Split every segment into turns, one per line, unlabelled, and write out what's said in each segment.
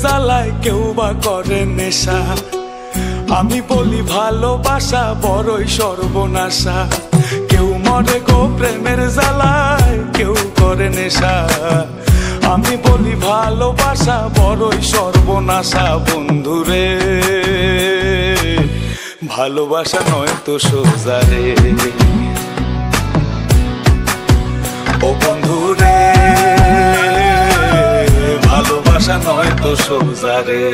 জ্বালায় কেউ বা করে নেশা। আমি বলি ভালোবাসা বড়ই সর্বনাশা। কেউ মরে গো প্রেমের জ্বালায়, কেউ করে নেশা। আমি বলি ভালোবাসা বড়ই সর্বনাশা। বন্ধুরে ভালোবাসা নয় তো সোজা রে। ও বন্ধুরে ভালোবাসা নয় তো সোজা রে।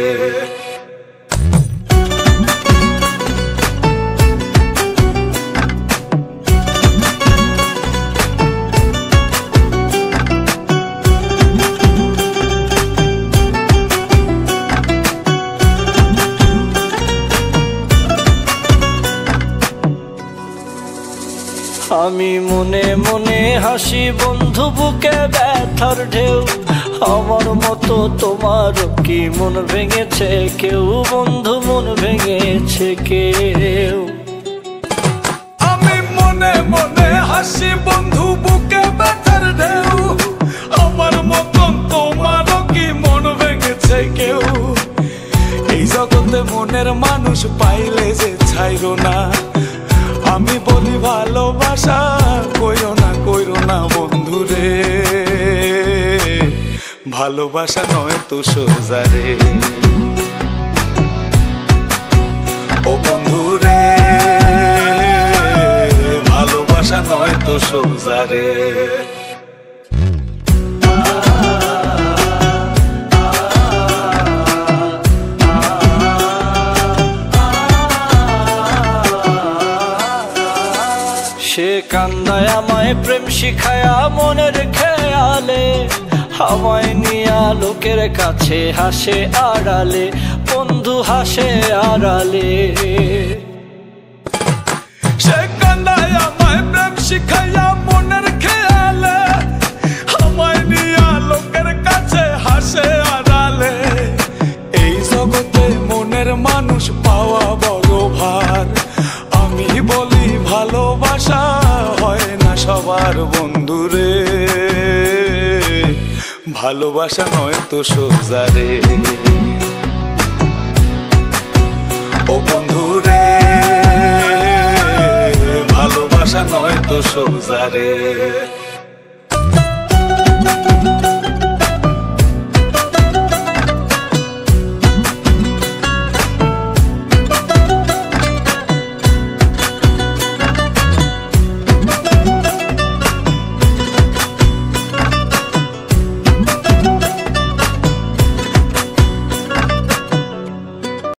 আমি মনে মনে হাসি বন্ধু, বুকে ব্যথার ঢেউ। আমার মতো তোমার কি মন ভেঙেছে কেউ? বন্ধু মন ভেঙেছে কেউ?
আমি মনে মনে হাসি বন্ধু, বুকে ব্যথার ঢেউ। আমার মতন তোমারও কি মন ভেঙেছে কেউ? এই জগতে মনের মানুষ পাইলে যে ছাইরো না। আমি বলি ভালোবাসা কইরো না বন্ধুরে। ভালোবাসা নয় তো সোজা রে। ও বন্ধুরে ভালোবাসা নয় তো সোজা রে।
সে কান্দায় আমায় প্রেম শিখায়া মনের খেয়ালে, আমায় নিয়া লোকের কাছে হাসে আড়ালে। বন্ধু হাসে আড়ালে।
সে কান্দায় আমায় প্রেম শিখায়া মনের খেয়ালে, আমায় নিয়া লোকের কাছে হাসে আড়ালে। এই জগতে মনের মানুষ পাওয়া বড় ভার। আমি বলি ভালোবাসা হয় না সবার বন্ধুরে। ভালোবাসা নয় তো সোজা রে। ও বন্ধুরে ভালোবাসা নয় তো সোজা রে।